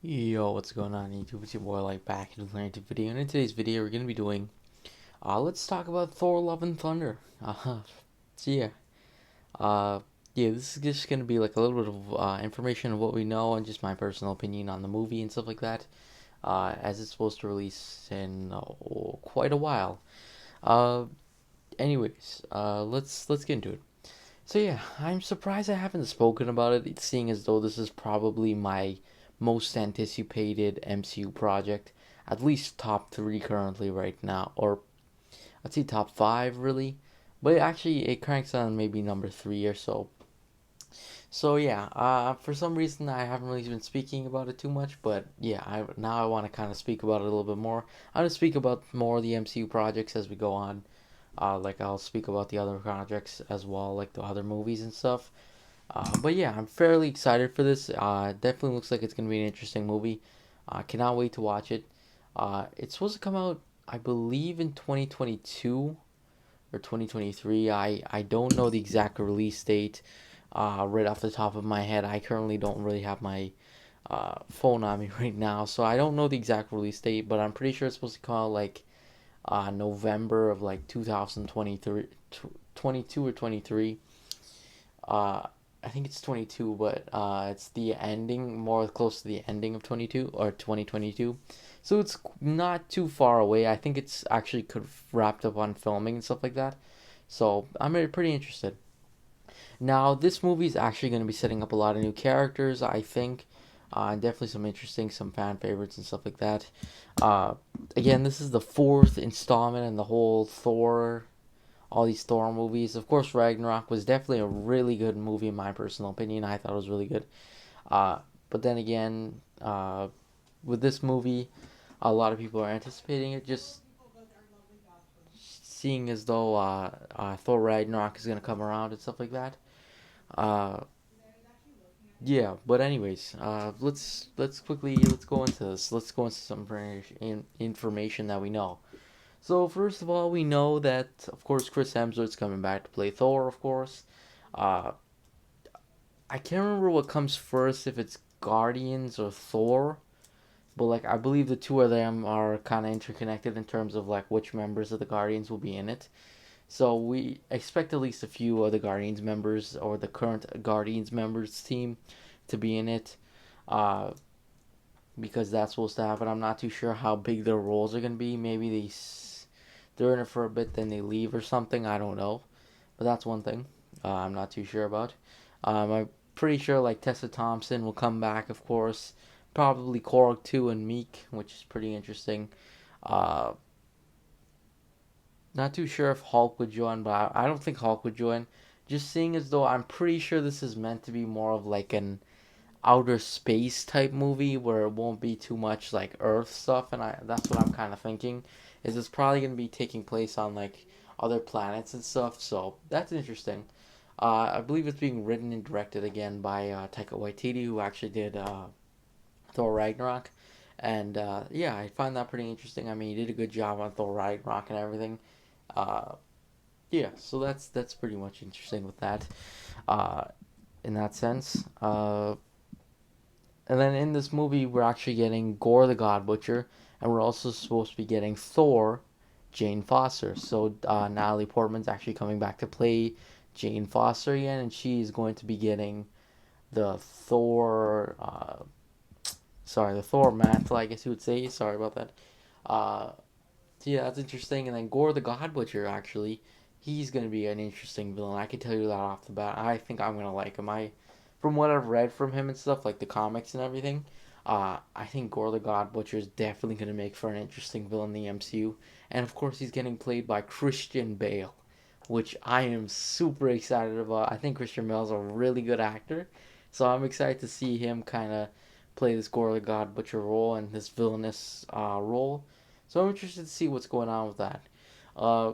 Yo, what's going on YouTube? It's your boy like back with another video. And in today's video we're gonna be doing let's talk about Thor Love and Thunder. So yeah. Uh yeah, this is just gonna be like a little bit of information of what we know and just my personal opinion on the movie and stuff like that. As it's supposed to release in quite a while. Uh let's get into it. So yeah, I'm surprised I haven't spoken about it, seeing as though this is probably my most anticipated MCU project, at least top three currently right now, or I'd say top five really, but actually it cranks on maybe number three or so. So yeah, for some reason I haven't really been speaking about it too much, but yeah, I want to kind of speak about it a little bit more. I'm gonna speak about more of the MCU projects as we go on. Like I'll speak about the other projects as well, like the other movies and stuff. But yeah, I'm fairly excited for this. Definitely looks like it's gonna be an interesting movie. Cannot wait to watch it. It's supposed to come out, I believe, in 2022 or 2023. I don't know the exact release date. Right off the top of my head, I currently don't really have my phone on me right now, so I don't know the exact release date. But I'm pretty sure it's supposed to come out like November of like 2023, 22 or 23. uh I think it's 22, but it's the ending, more close to the ending of 22 or 2022. So it's not too far away. I think it's actually could have wrapped up on filming and stuff like that. So I'm pretty interested. Now, this movie is actually going to be setting up a lot of new characters, I think. Definitely some interesting, some fan favorites and stuff like that. Uh, Again, this is the fourth installment in the whole Thor, all these Thor movies. Of course, Ragnarok was definitely a really good movie in my personal opinion. I thought it was really good. Uh, but then again, with this movie, a lot of people are anticipating it, just seeing as though Thor Ragnarok is gonna come around and stuff like that. Uh, yeah, but anyways, let's quickly let's go into this. Let's go into some information that we know. So first of all, we know that of course Chris Hemsworth's coming back to play Thor. Of course, uh, I can't remember what comes first, if it's Guardians or Thor, but like I believe the two of them are kind of interconnected in terms of like which members of the Guardians will be in it. So we expect at least a few of the Guardians members or the current Guardians members team to be in it, uh, because that's supposed to happen. I'm not too sure how big their roles are gonna be. Maybe they're in it for a bit, then they leave or something. I don't know, but that's one thing I'm not too sure about. I'm pretty sure like Tessa Thompson will come back, of course. Probably Korg too and Meek, which is pretty interesting. Uh, Not too sure if Hulk would join, but I don't think Hulk would join. Just seeing as though I'm pretty sure this is meant to be more of like an outer space type movie where it won't be too much like Earth stuff, and I that's what I'm kind of thinking. Is it's probably gonna be taking place on like other planets and stuff, so that's interesting. I believe it's being written and directed again by Taika Waititi, who actually did Thor Ragnarok, and yeah, I find that pretty interesting. I mean, he did a good job on Thor Ragnarok and everything. Uh, yeah, so that's pretty much interesting with that. Uh, in that sense. And then in this movie, we're actually getting Gore the God Butcher, and we're also supposed to be getting Thor, Jane Foster. So Natalie Portman's actually coming back to play Jane Foster again, and she's going to be getting the Thor, the Thor mantle, I guess you would say. Sorry about that. Uh, so yeah, that's interesting. And then Gore the God Butcher, actually, he's going to be an interesting villain. I can tell you that off the bat. I think I'm going to like him. From what I've read from him and stuff, like the comics and everything, I think Gore the God Butcher is definitely going to make for an interesting villain in the MCU. And of course, he's getting played by Christian Bale, which I am super excited about. I think Christian Bale's a really good actor, so I'm excited to see him kind of play this Gore the God Butcher role and this villainous role. So I'm interested to see what's going on with that. Uh,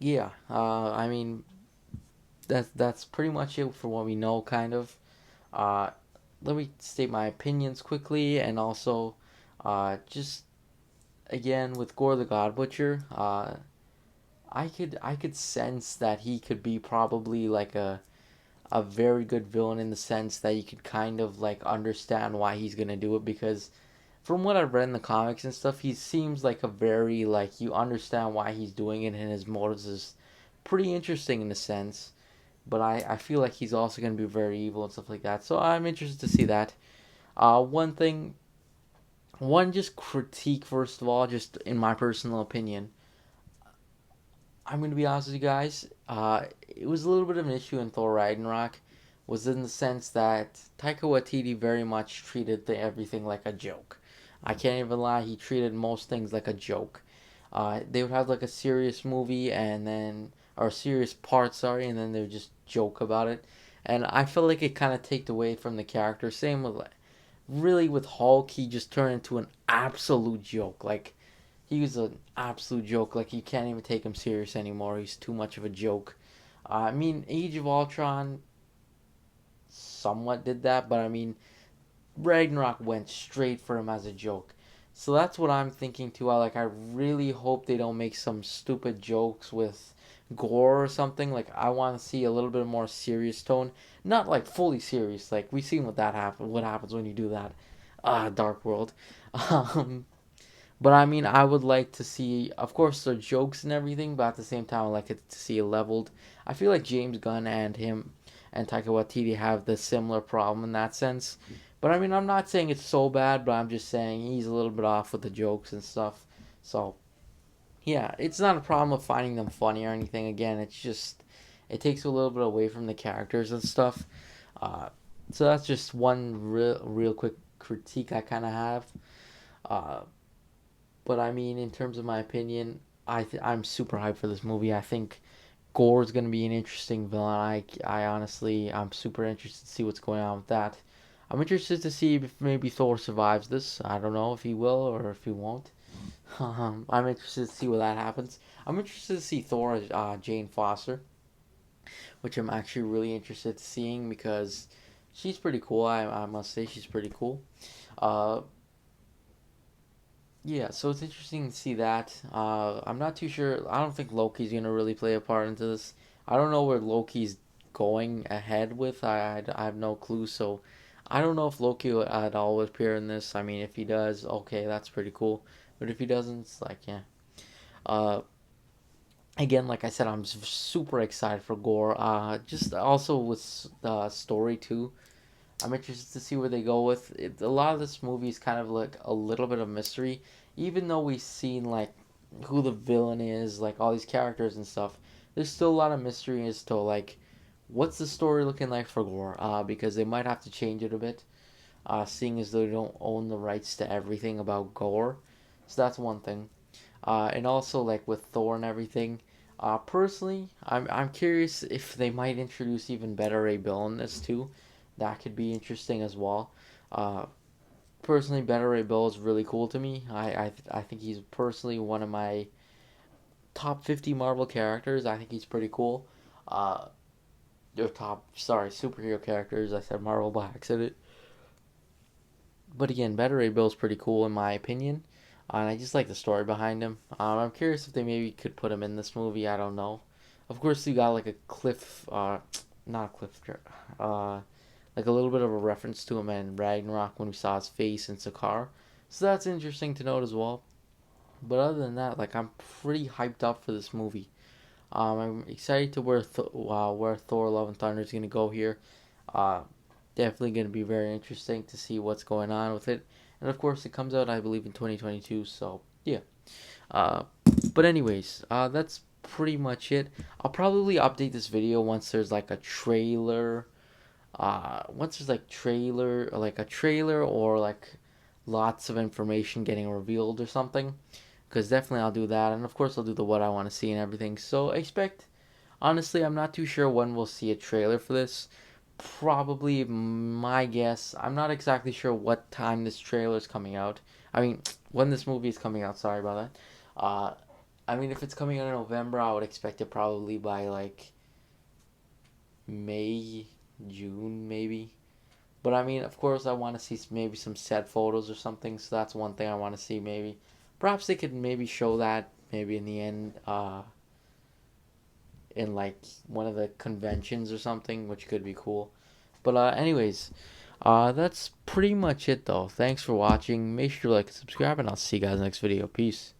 yeah, I mean that's pretty much it for what we know, kind of. Uh, Let me state my opinions quickly, and also, just again with Gore the God Butcher, I could sense that he could be probably like a very good villain in the sense that you could kind of like understand why he's gonna do it, because from what I've read in the comics and stuff, he seems like a very like you understand why he's doing it, and his motives is pretty interesting in a sense. But I feel like he's also gonna be very evil and stuff like that. So I'm interested to see that. One thing, one just critique first of all, just in my personal opinion, I'm gonna be honest with you guys. It was a little bit of an issue in Thor Ragnarok, was in the sense that Taika Waititi very much treated everything like a joke. I can't even lie, he treated most things like a joke. They would have like a serious movie and then, or a serious part, sorry, and then they would just joke about it. And I feel like it kind of takes away from the character. Same with, like, really with Hulk, he just turned into an absolute joke. Like, he was an absolute joke. Like, you can't even take him serious anymore. He's too much of a joke. I mean, Age of Ultron somewhat did that, but I mean, Ragnarok went straight for him as a joke. So that's what I'm thinking too. I really hope they don't make some stupid jokes with gore or something. Like, I want to see a little bit more serious tone, not like fully serious. Like, we've seen what that happen. What happens when you do that? Dark World. Um, but I mean, I would like to see, of course, the jokes and everything, but at the same time, I like it to see it leveled. I feel like James Gunn and him and Taika Waititi have the similar problem in that sense. But I mean, I'm not saying it's so bad, but I'm just saying he's a little bit off with the jokes and stuff. So yeah, it's not a problem of finding them funny or anything. Again, it's just it takes a little bit away from the characters and stuff. Uh, so that's just one real quick critique I kind of have. Uh, but I mean, in terms of my opinion, I'm super hyped for this movie. I think Gore is gonna be an interesting villain. I honestly I'm super interested to see what's going on with that. I'm interested to see if maybe Thor survives this. I don't know if he will or if he won't. I'm interested to see what that happens. I'm interested to see Thor as Jane Foster, which I'm actually really interested to seeing because she's pretty cool. I must say she's pretty cool. Uh, Yeah, so it's interesting to see that. I'm not too sure. I don't think Loki's gonna really play a part into this. I don't know where Loki's going ahead with. I have no clue. So I don't know if Loki at all will appear in this. I mean, if he does, okay, that's pretty cool. But if he doesn't, it's like, yeah. Uh, Again, like I said, I'm super excited for Gore. Just also with the story too. I'm interested to see where they go with it. A lot of this movie is kind of like a little bit of mystery, even though we've seen like who the villain is, like all these characters and stuff. There's still a lot of mystery as to like what's the story looking like for Gore. Because they might have to change it a bit, seeing as though they don't own the rights to everything about Gore. So that's one thing. And also like with Thor and everything. Personally, I'm curious if they might introduce even better Ray Bill in this too. That could be interesting as well. Uh, Personally, Better Ray Bill is really cool to me. I think he's personally one of my top 50 Marvel characters. I think he's pretty cool. Uh, or top, sorry, superhero characters. I said Marvel by accident. But again, Better Ray Bill is pretty cool in my opinion. And I just like the story behind him. I'm curious if they maybe could put him in this movie. I don't know. Of course, you got like a cliff, not a cliff, like a little bit of a reference to him in Ragnarok when we saw his face in Sakaar. So that's interesting to note as well. But other than that, like I'm pretty hyped up for this movie. I'm excited to where Thor Love and Thunder is gonna go here. Uh, Definitely gonna be very interesting to see what's going on with it. And of course, it comes out I believe in 2022. So yeah. Uh, but anyways, that's pretty much it. I'll probably update this video once there's like a trailer, once there's like a trailer or like lots of information getting revealed or something, because definitely I'll do that, and of course I'll do the what I want to see and everything. So expect, honestly, I'm not too sure when we'll see a trailer for this. Probably, my guess, I'm not exactly sure what time this trailer is coming out. I mean, when this movie is coming out, sorry about that. I mean, if it's coming out in November, I would expect it probably by like May, June, maybe. But I mean, of course, I want to see maybe some set photos or something. So that's one thing I want to see. Maybe, perhaps they could maybe show that maybe in the end. in like one of the conventions or something, which could be cool. But anyways, that's pretty much it though. Thanks for watching. Make sure to like and subscribe, and I'll see you guys next video. Peace.